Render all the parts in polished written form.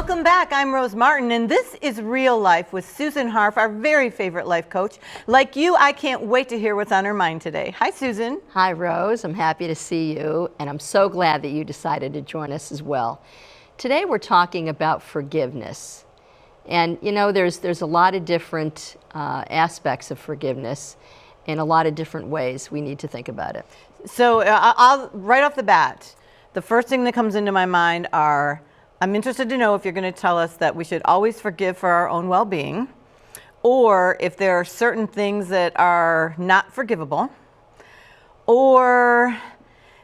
Welcome back. I'm Rose Martin, and this is Real Life with Susan Harf, our very favorite life coach. Like you, I can't wait to hear what's on her mind today. Hi, Susan. Hi, Rose. I'm happy to see you, and I'm so glad that you decided to join us as well. Today we're talking about forgiveness. And you know, there's a lot of different aspects of forgiveness in a lot of different ways we need to think about it. So I'll right off the bat, the first thing that comes into my mind are, I'm interested to know if you're going to tell us that we should always forgive for our own well-being, or if there are certain things that are not forgivable, or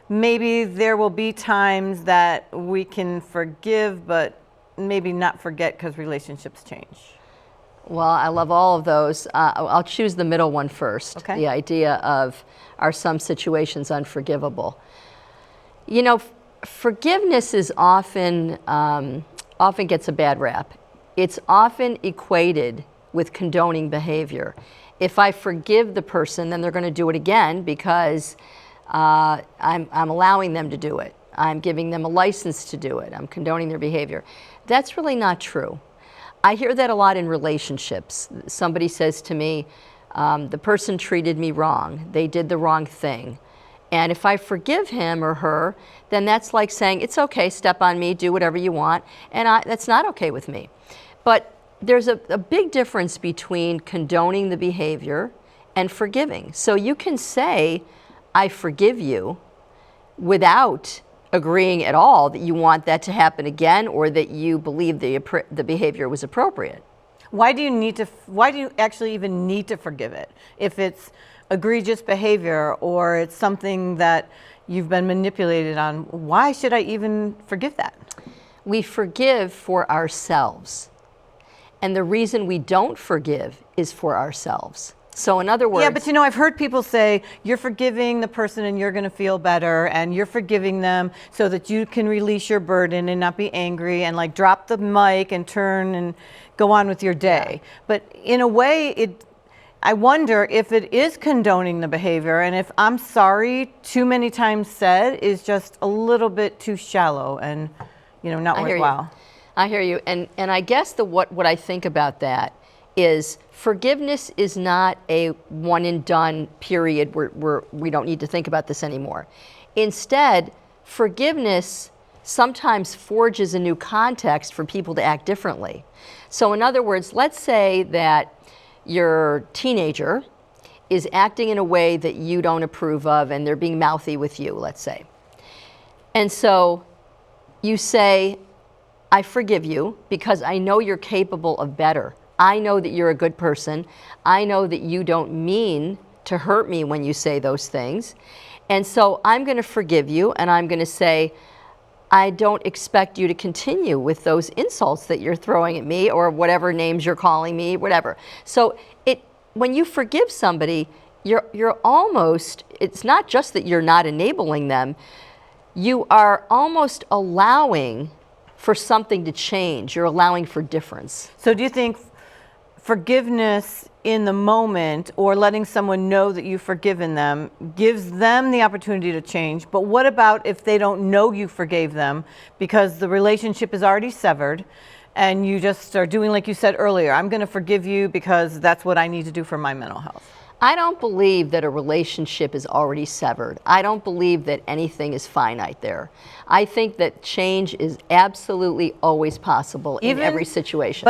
maybe there will be times that we can forgive but maybe not forget because relationships change. Well, I love all of those. I'll choose the middle one first. Okay. The idea of, are some situations unforgivable? You know, forgiveness is often gets a bad rap. It's often equated with condoning behavior. If I forgive the person, then they're going to do it again because I'm allowing them to do it. I'm giving them a license to do it. I'm condoning their behavior. That's really not true. I hear that a lot in relationships. Somebody says to me, the person treated me wrong. They did the wrong thing. And if I forgive him or her, then that's like saying, it's okay, step on me, do whatever you want. And that's not okay with me. But there's a big difference between condoning the behavior and forgiving. So you can say, I forgive you, without agreeing at all that you want that to happen again or that you believe the behavior was appropriate. Why do you actually even need to forgive it? If it's egregious behavior or it's something that you've been manipulated on, why should I even forgive that? We forgive for ourselves. And the reason we don't forgive is for ourselves. So in other words... Yeah, but you know, I've heard people say, you're forgiving the person and you're going to feel better, and you're forgiving them so that you can release your burden and not be angry and like drop the mic and turn and go on with your day. Yeah. But in a way, I wonder if it is condoning the behavior, and if I'm sorry too many times said is just a little bit too shallow and, you know, not worthwhile. I hear you. And I guess what I think about that is forgiveness is not a one and done period where we don't need to think about this anymore. Instead, forgiveness sometimes forges a new context for people to act differently. So in other words, let's say that your teenager is acting in a way that you don't approve of and they're being mouthy with you, let's say. And so you say, I forgive you because I know you're capable of better. I know that you're a good person. I know that you don't mean to hurt me when you say those things. And so I'm going to forgive you, and I'm going to say, I don't expect you to continue with those insults that you're throwing at me or whatever names you're calling me, whatever. So when you forgive somebody, you're almost, it's not just that you're not enabling them, you are almost allowing for something to change. You're allowing for difference. So do you think forgiveness in the moment, or letting someone know that you've forgiven them, gives them the opportunity to change? But what about if they don't know you forgave them because the relationship is already severed and you just are doing like you said earlier, I'm going to forgive you because that's what I need to do for my mental health? I don't believe that a relationship is already severed. I don't believe that anything is finite there. I think that change is absolutely always possible in every situation.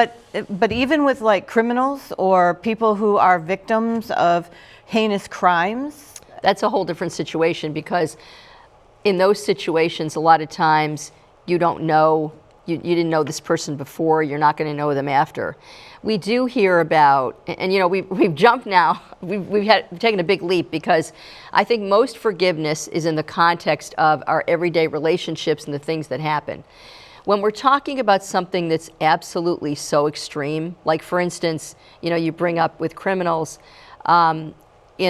But even with like criminals or people who are victims of heinous crimes? That's a whole different situation, because in those situations, a lot of times you don't know, you didn't know this person before, you're not going to know them after. We do hear about, and you know, we've jumped now, we've taken a big leap, because I think most forgiveness is in the context of our everyday relationships and the things that happen. When we're talking about something that's absolutely so extreme, like for instance, you know, you bring up with criminals, in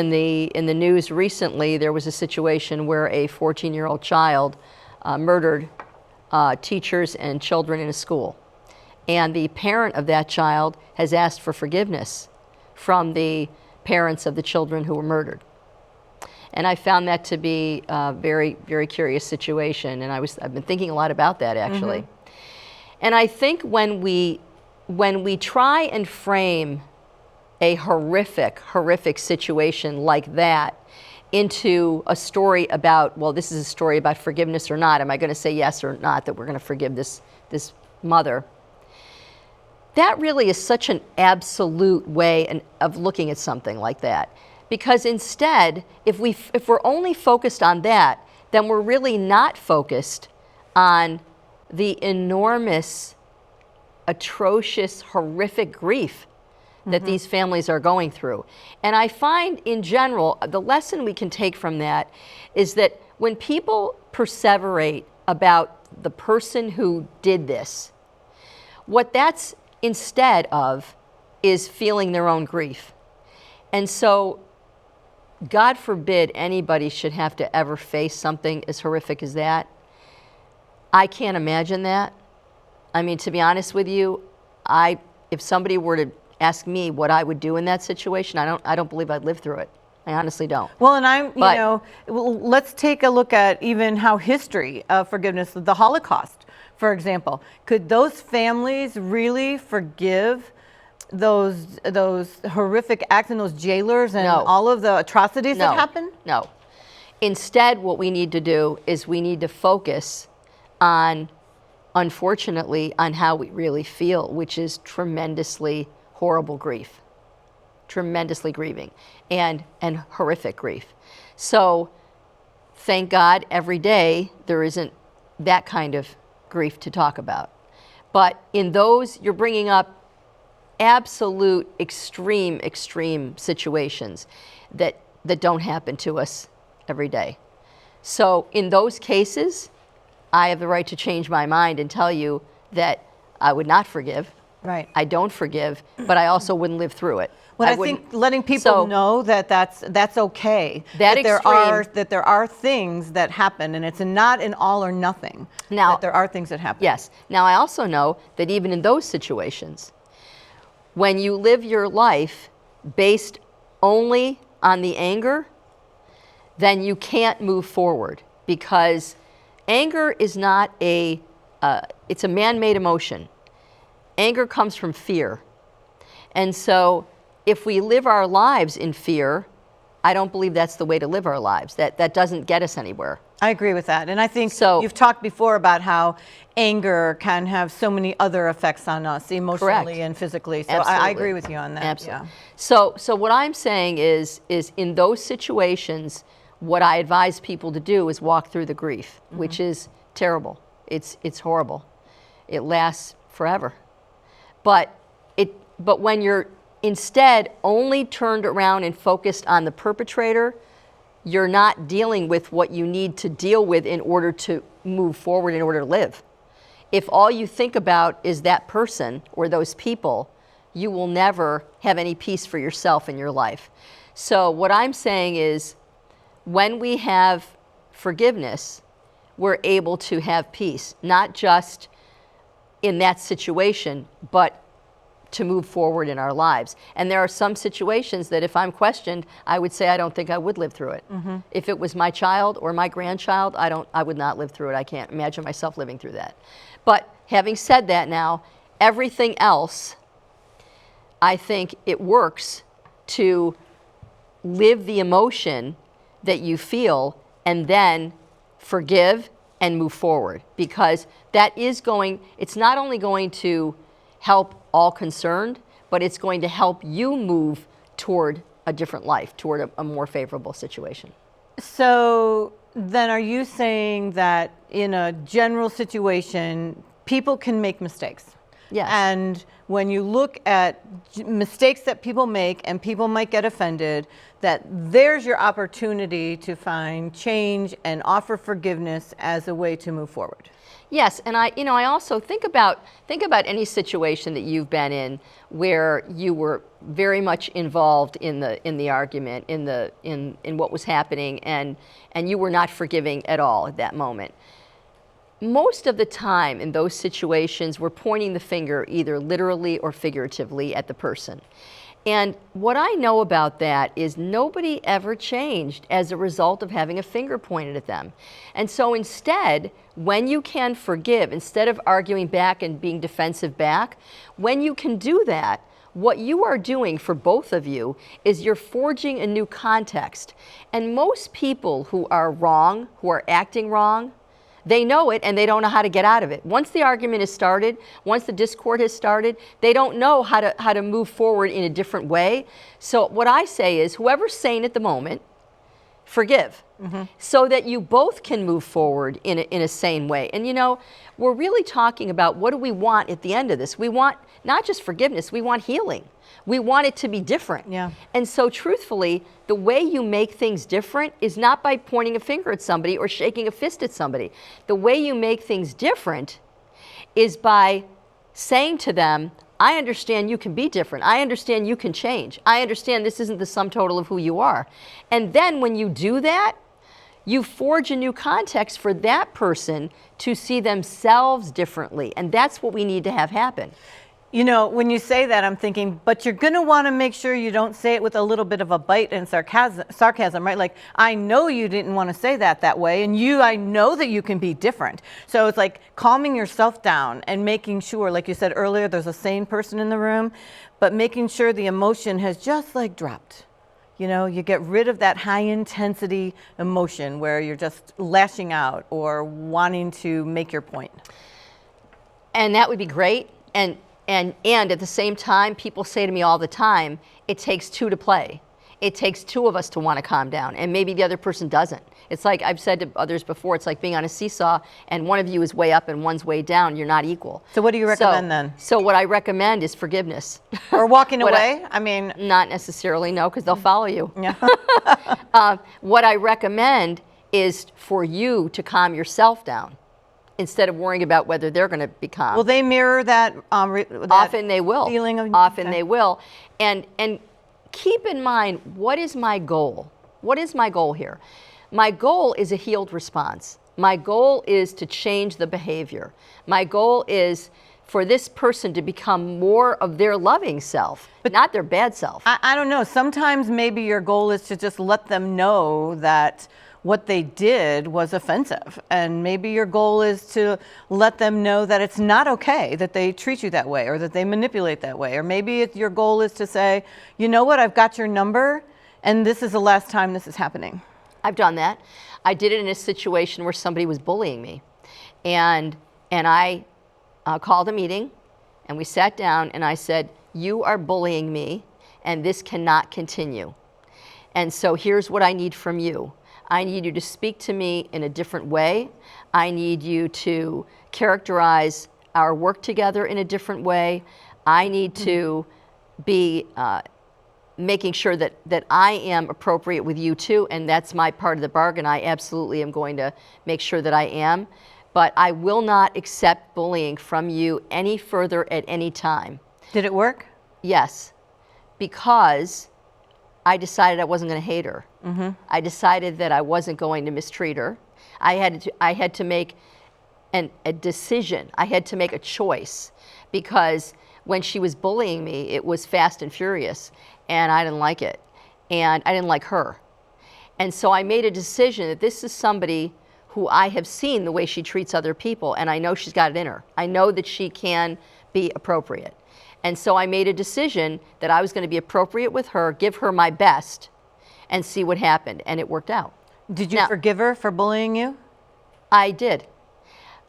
the news recently, there was a situation where a 14-year-old child murdered teachers and children in a school. And the parent of that child has asked for forgiveness from the parents of the children who were murdered. And I found that to be a very, very curious situation. And I've been thinking a lot about that, actually. Mm-hmm. And I think when we try and frame a horrific situation like that into a story about, well, this is a story about forgiveness or not, am I going to say yes or not that we're going to forgive this mother? That really is such an absolute way of looking at something like that. Because instead, if we're only focused on that, then we're really not focused on the enormous, atrocious, horrific grief that these families are going through. And I find in general, the lesson we can take from that is that when people perseverate about the person who did this, what that's instead of is feeling their own grief. And so, God forbid anybody should have to ever face something as horrific as that. I can't imagine that. I mean, to be honest with you, if somebody were to ask me what I would do in that situation, I don't believe I'd live through it. I honestly don't. Well, and let's take a look at even how history of forgiveness, the Holocaust, for example. Could those families really forgive those horrific acts and those jailers and all of the atrocities that happened? No. Instead, what we need to do is we need to focus on, unfortunately, on how we really feel, which is tremendously horrible grief, tremendously grieving, and horrific grief. So, thank God every day there isn't that kind of grief to talk about. But in those, you're bringing up absolute extreme situations that don't happen to us every day. So in those cases, I have the right to change my mind and tell you that I would not forgive. Right. I don't forgive, but I also wouldn't live through it. Well, I think letting people know that that's okay. That there are things that happen, and it's not an all or nothing. Now, that there are things that happen. Yes. Now I also know that even in those situations, when you live your life based only on the anger, then you can't move forward, because anger is not it's a man-made emotion. Anger comes from fear. And so if we live our lives in fear, I don't believe that's the way to live our lives. That doesn't get us anywhere. I agree with that. And I think you've talked before about how anger can have so many other effects on us, emotionally and physically. So I agree with you on that. Absolutely. Yeah. So what I'm saying is in those situations, what I advise people to do is walk through the grief, which is terrible. It's horrible. It lasts forever. But when you're instead only turned around and focused on the perpetrator, you're not dealing with what you need to deal with in order to move forward, in order to live. If all you think about is that person or those people, you will never have any peace for yourself in your life. So what I'm saying is, when we have forgiveness, we're able to have peace, not just in that situation, but to move forward in our lives. And there are some situations that if I'm questioned, I would say I don't think I would live through it. If it was my child or my grandchild, I would not live through it. I can't imagine myself living through that. But having said that now, everything else, I think it works to live the emotion that you feel and then forgive and move forward, because it's not only going to help all concerned, but it's going to help you move toward a different life, toward a more favorable situation. So then are you saying that in a general situation, people can make mistakes? Yes. And when you look at mistakes that people make, and people might get offended, that there's your opportunity to find change and offer forgiveness as a way to move forward. Yes, and I also think about any situation that you've been in where you were very much involved in the argument, in what was happening, and you were not forgiving at all at that moment. Most of the time in those situations, we're pointing the finger either literally or figuratively at the person. And what I know about that is nobody ever changed as a result of having a finger pointed at them. And so instead, when you can forgive, instead of arguing back and being defensive back, when you can do that, what you are doing for both of you is you're forging a new context. And most people who are wrong, who are acting wrong, they know it and they don't know how to get out of it. Once the argument is started, once the discord has started, they don't know how to move forward in a different way. So what I say is, whoever's sane at the moment, forgive, so that you both can move forward in a sane way. And you know, we're really talking about, what do we want at the end of this? We want not just forgiveness, we want healing. We want it to be different. Yeah. And so truthfully, the way you make things different is not by pointing a finger at somebody or shaking a fist at somebody. The way you make things different is by saying to them, I understand you can be different. I understand you can change. I understand this isn't the sum total of who you are. And then when you do that, you forge a new context for that person to see themselves differently. And that's what we need to have happen. You know, when you say that, I'm thinking, but you're going to want to make sure you don't say it with a little bit of a bite and sarcasm, right? Like, I know you didn't want to say that way, and I know that you can be different. So it's like calming yourself down and making sure, like you said earlier, there's a sane person in the room, but making sure the emotion has just like dropped. You know, you get rid of that high intensity emotion where you're just lashing out or wanting to make your point. And that would be great. And at the same time, people say to me all the time, it takes two to play. It takes two of us to want to calm down, and maybe the other person doesn't. It's like I've said to others before, it's like being on a seesaw and one of you is way up and one's way down. You're not equal. So what do you recommend then? So what I recommend is forgiveness. Or walking away? I mean, not necessarily, no, because they'll follow you. Yeah. What I recommend is for you to calm yourself down, instead of worrying about whether they're going to be calm. Will they mirror that? Often they will. Feeling of, Often they will. And keep in mind, what is my goal? What is my goal here? My goal is a healed response. My goal is to change the behavior. My goal is for this person to become more of their loving self, not their bad self. I don't know. Sometimes maybe your goal is to just let them know that what they did was offensive. And maybe your goal is to let them know that it's not okay that they treat you that way or that they manipulate that way. Or maybe your goal is to say, you know what, I've got your number and this is the last time this is happening. I've done that. I did it in a situation where somebody was bullying me. And I called a meeting and we sat down and I said, you are bullying me and this cannot continue. And so here's what I need from you. I need you to speak to me in a different way. I need you to characterize our work together in a different way. I need to be making sure that I am appropriate with you too, and that's my part of the bargain. I absolutely am going to make sure that I am, but I will not accept bullying from you any further at any time. Did it work? Yes, because I decided I wasn't going to hate her. I decided that I wasn't going to mistreat her. I had to make a decision. I had to make a choice, because when she was bullying me, it was fast and furious, and I didn't like it, and I didn't like her. And so I made a decision that this is somebody who I have seen the way she treats other people, and I know she's got it in her. I know that she can be appropriate. And so I made a decision that I was going to be appropriate with her, give her my best, and see what happened, and it worked out. Did you forgive her for bullying you? I did.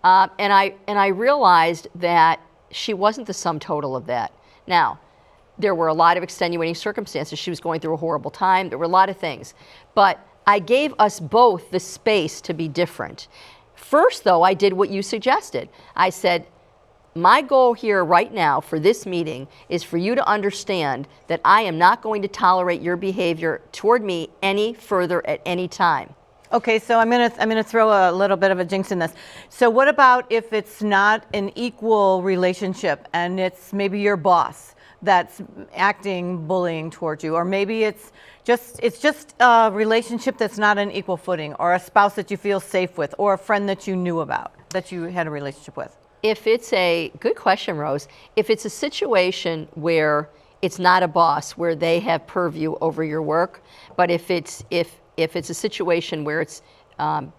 And I realized that she wasn't the sum total of that. Now, there were a lot of extenuating circumstances. She was going through a horrible time. There were a lot of things. But I gave us both the space to be different. First, though, I did what you suggested. I said, my goal here right now for this meeting is for you to understand that I am not going to tolerate your behavior toward me any further at any time. Okay, so I'm gonna throw a little bit of a jinx in this. So what about if it's not an equal relationship and it's maybe your boss that's acting bullying towards you, or maybe it's just a relationship that's not on equal footing, or a spouse that you feel safe with, or a friend that you knew about, that you had a relationship with? If it's a good question, Rose, if it's a situation where it's not a boss where they have purview over your work. But if it's a situation where it's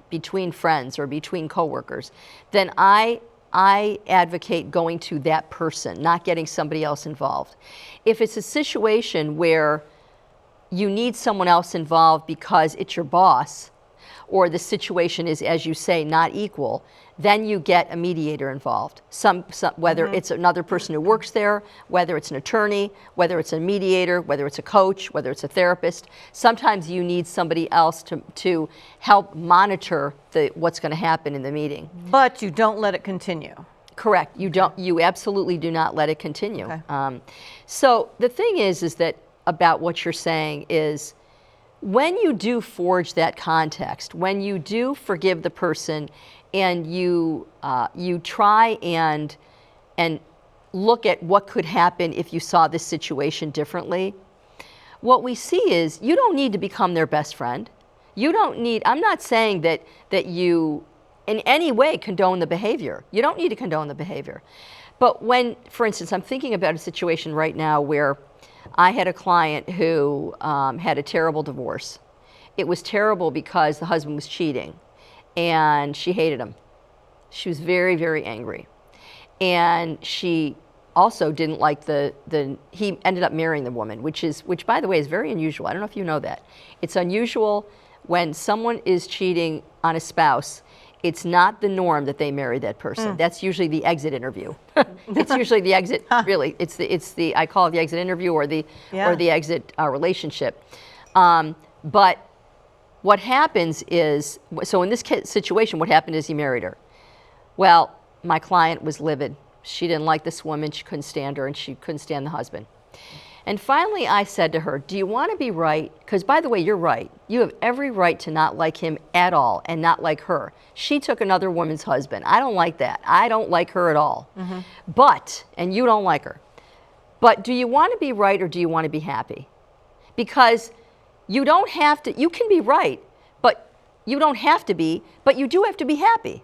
between friends or between coworkers, then I advocate going to that person, not getting somebody else involved. If it's a situation where you need someone else involved because it's your boss, or the situation is, as you say, not equal, then you get a mediator involved. Whether it's another person who works there, whether it's an attorney, whether it's a mediator, whether it's a coach, whether it's a therapist. Sometimes you need somebody else to help monitor what's going to happen in the meeting. But you don't let it continue. Correct. You absolutely do not let it continue. Okay. So the thing is that about what you're saying is, when you do forge that context, when you do forgive the person, and you try and look at what could happen if you saw this situation differently, what we see is you don't need to become their best friend. You don't need. I'm not saying that you in any way condone the behavior. You don't need to condone the behavior. But when, for instance, I'm thinking about a situation right now where I had a client who had a terrible divorce. It was terrible because the husband was cheating, and she hated him. She was very, very angry. And she also didn't like he ended up marrying the woman, which by the way is very unusual. I don't know if you know that. It's unusual when someone is cheating on a spouse. It's not the norm that they marry that person. That's usually the exit interview. It's usually the exit. Really, it's the I call it the exit interview or the exit relationship. But what happens is, so in this situation, what happened is he married her. Well, my client was livid. She didn't like this woman. She couldn't stand her, and she couldn't stand the husband. And finally, I said to her, do you want to be right? Because, by the way, you're right. You have every right to not like him at all and not like her. She took another woman's husband. I don't like that. I don't like her at all. But, and you don't like her. But do you want to be right or do you want to be happy? Because you don't have to, you can be right, but you don't have to be, but you do have to be happy.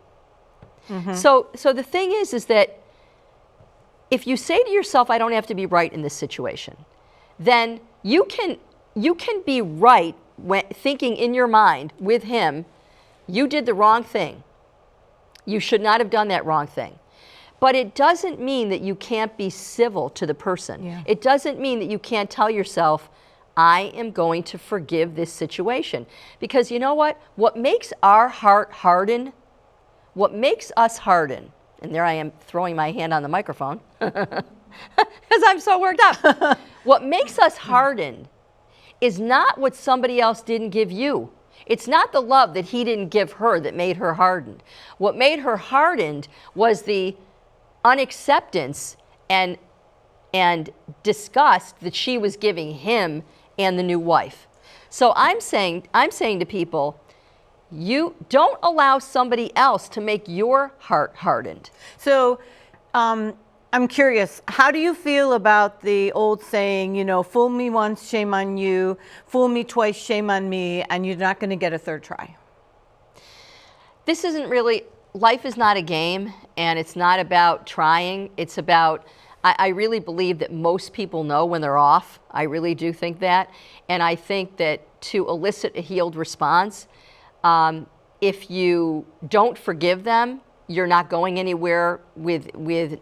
So the thing is that if you say to yourself, I don't have to be right in this situation, then you can be right when thinking in your mind with him, you did the wrong thing. You should not have done that wrong thing. But it doesn't mean that you can't be civil to the person. Yeah. It doesn't mean that you can't tell yourself, I am going to forgive this situation. Because you know what? What makes our heart harden, what makes us harden, and there I am throwing my hand on the microphone because I'm so worked up. What makes us hardened is not what somebody else didn't give you. It's not the love that he didn't give her that made her hardened. What made her hardened was the unacceptance and disgust that she was giving him and the new wife. So I'm saying to people, you don't allow somebody else to make your heart hardened. So I'm curious, how do you feel about the old saying, fool me once, shame on you, fool me twice, shame on me, and you're not going to get a third try? This isn't really, life is not a game, and it's not about trying. It's about, I really believe that most people know when they're off. I really do think that. And I think that to elicit a healed response, if you don't forgive them, you're not going anywhere with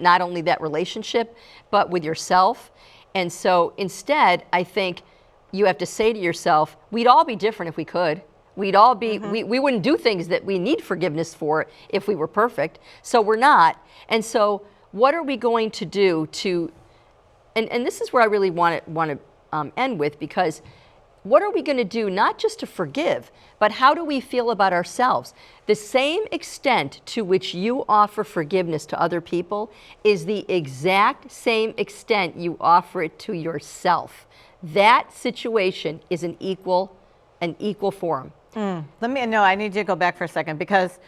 not only that relationship, but with yourself. And so instead, I think you have to say to yourself, we'd all be different if we could. We'd all be, we wouldn't do things that we need forgiveness for if we were perfect. So we're not. And so what are we going to do to, and this is where I really want to end with, because what are we going to do not just to forgive, but how do we feel about ourselves? The same extent to which you offer forgiveness to other people is the exact same extent you offer it to yourself. That situation is an equal form. I need you to go back for a second because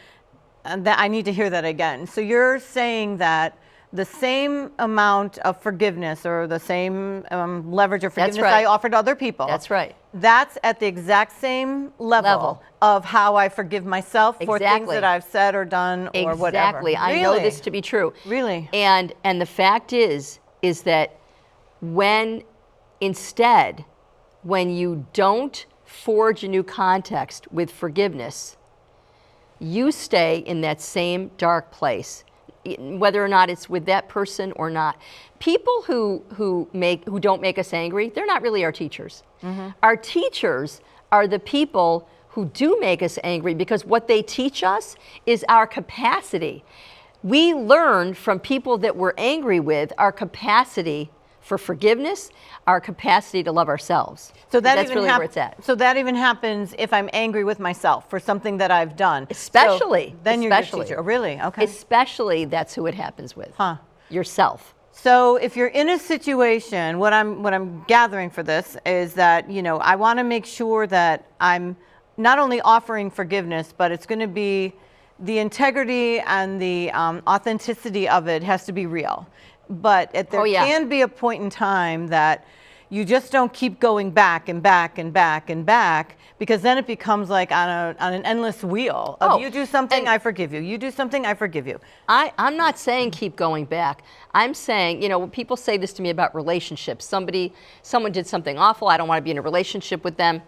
I need to hear that again. So you're saying that the same amount of forgiveness or the same leverage of forgiveness I offer to other people. That's right. That's at the exact same level of how I forgive myself for things that I've said or done or whatever. Exactly. I know this to be true. Really? And the fact is that when Instead, when you don't forge a new context with forgiveness, you stay in that same dark place, whether or not it's with that person or not. People who don't make us angry, they're not really our teachers. Our teachers are the people who do make us angry, because what they teach us is our capacity. We learn from people that we're angry with our capacity for forgiveness, our capacity to love ourselves. So that's really where it's at. So that even happens if I'm angry with myself for something that I've done. Especially. So then you're your teacher. Oh, really? Okay. Especially that's who it happens with. Huh. Yourself. So if you're in a situation, what I'm gathering for this is that, I want to make sure that I'm not only offering forgiveness, but it's going to be the integrity and the authenticity of it has to be real. But there can be a point in time that you just don't keep going back and back and back and back, because then it becomes like on an endless wheel of you do something, I forgive you. You do something, I forgive you. I'm not saying keep going back. I'm saying, when people say this to me about relationships, someone did something awful, I don't want to be in a relationship with them.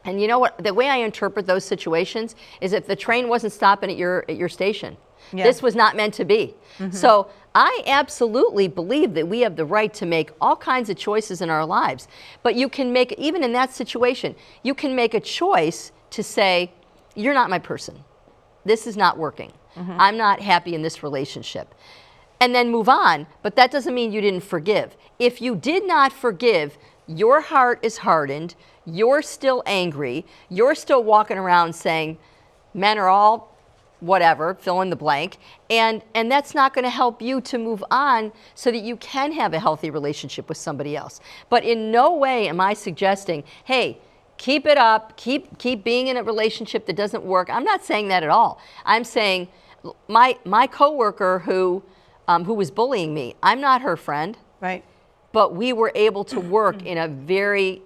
And you know what? The way I interpret those situations is if the train wasn't stopping at your station. Yeah. This was not meant to be. So I absolutely believe that we have the right to make all kinds of choices in our lives. But you can make, even in that situation, you can make a choice to say, you're not my person. This is not working. I'm not happy in this relationship. And then move on. But that doesn't mean you didn't forgive. If you did not forgive, your heart is hardened. You're still angry. You're still walking around saying, men are all whatever, fill in the blank, and that's not going to help you to move on so that you can have a healthy relationship with somebody else. But in no way am I suggesting, hey, keep it up, keep being in a relationship that doesn't work. I'm not saying that at all. I'm saying my coworker who was bullying me, I'm not her friend. Right. But we were able to work in a very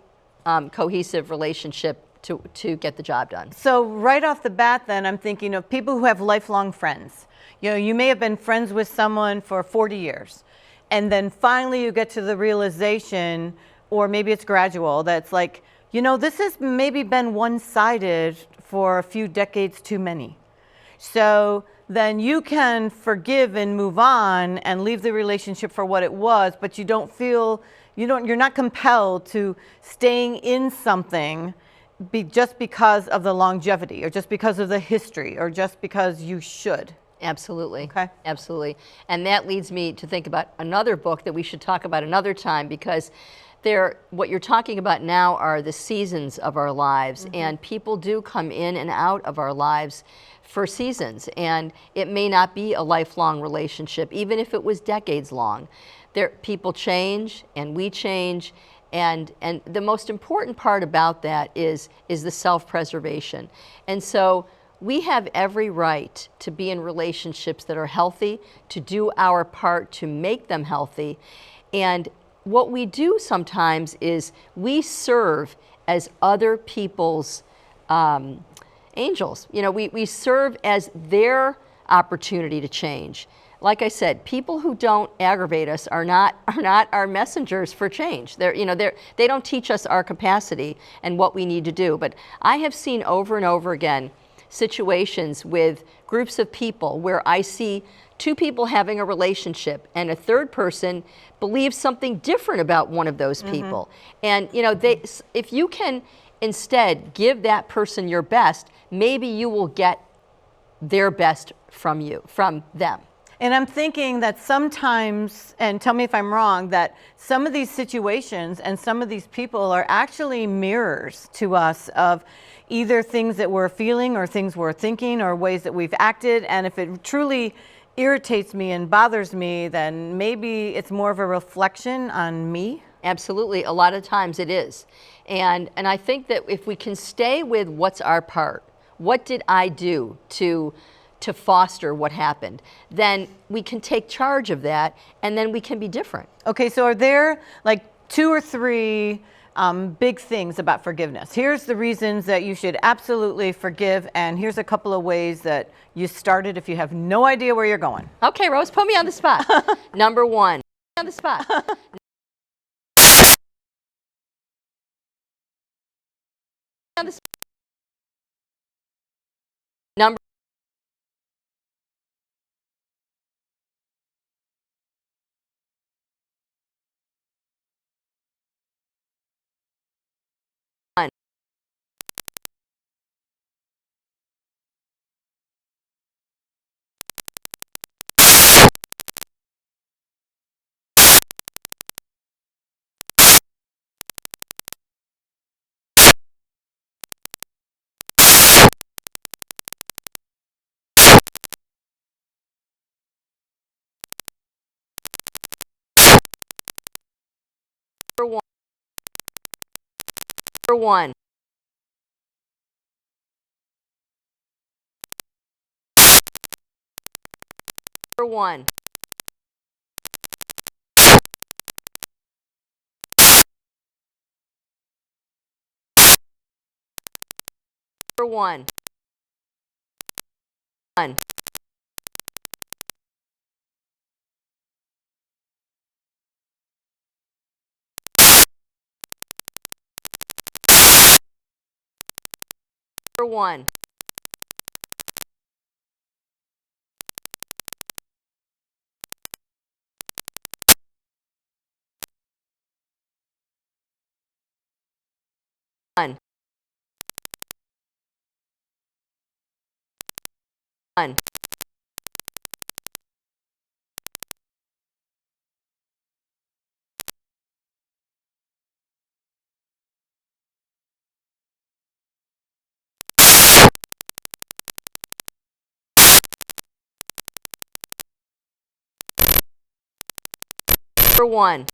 cohesive relationship to get the job done. So right off the bat then, I'm thinking of people who have lifelong friends. You may have been friends with someone for 40 years, and then finally you get to the realization, or maybe it's gradual, that's like, this has maybe been one-sided for a few decades too many. So then you can forgive and move on and leave the relationship for what it was, but you're not compelled to staying in something just because of the longevity, or just because of the history, or just because you should. Absolutely. Okay. Absolutely. And that leads me to think about another book that we should talk about another time, because what you're talking about now are the seasons of our lives, and people do come in and out of our lives for seasons, and it may not be a lifelong relationship, even if it was decades long. People change and we change. And the most important part about that is the self-preservation. And so we have every right to be in relationships that are healthy, to do our part to make them healthy. And what we do sometimes is we serve as other people's angels. We serve as their opportunity to change. Like I said, people who don't aggravate us are not our messengers for change. They don't teach us our capacity and what we need to do. But I have seen over and over again situations with groups of people where I see two people having a relationship and a third person believes something different about one of those people. And if you can instead give that person your best, maybe you will get their best from them. And I'm thinking that sometimes, and tell me if I'm wrong, that some of these situations and some of these people are actually mirrors to us of either things that we're feeling or things we're thinking or ways that we've acted. And if it truly irritates me and bothers me, then maybe it's more of a reflection on me. Absolutely. A lot of times it is. And I think that if we can stay with what's our part, what did I do to foster what happened, then we can take charge of that, and then we can be different. Okay, so are there like 2 or 3 big things about forgiveness? Here's the reasons that you should absolutely forgive, and here's a couple of ways that you started if you have no idea where you're going. Okay, Rose, put me on the spot. Number 1, on the spot. on the number one. Number one. Number one. Number one. Number one. One. Number one. One. One. Number one.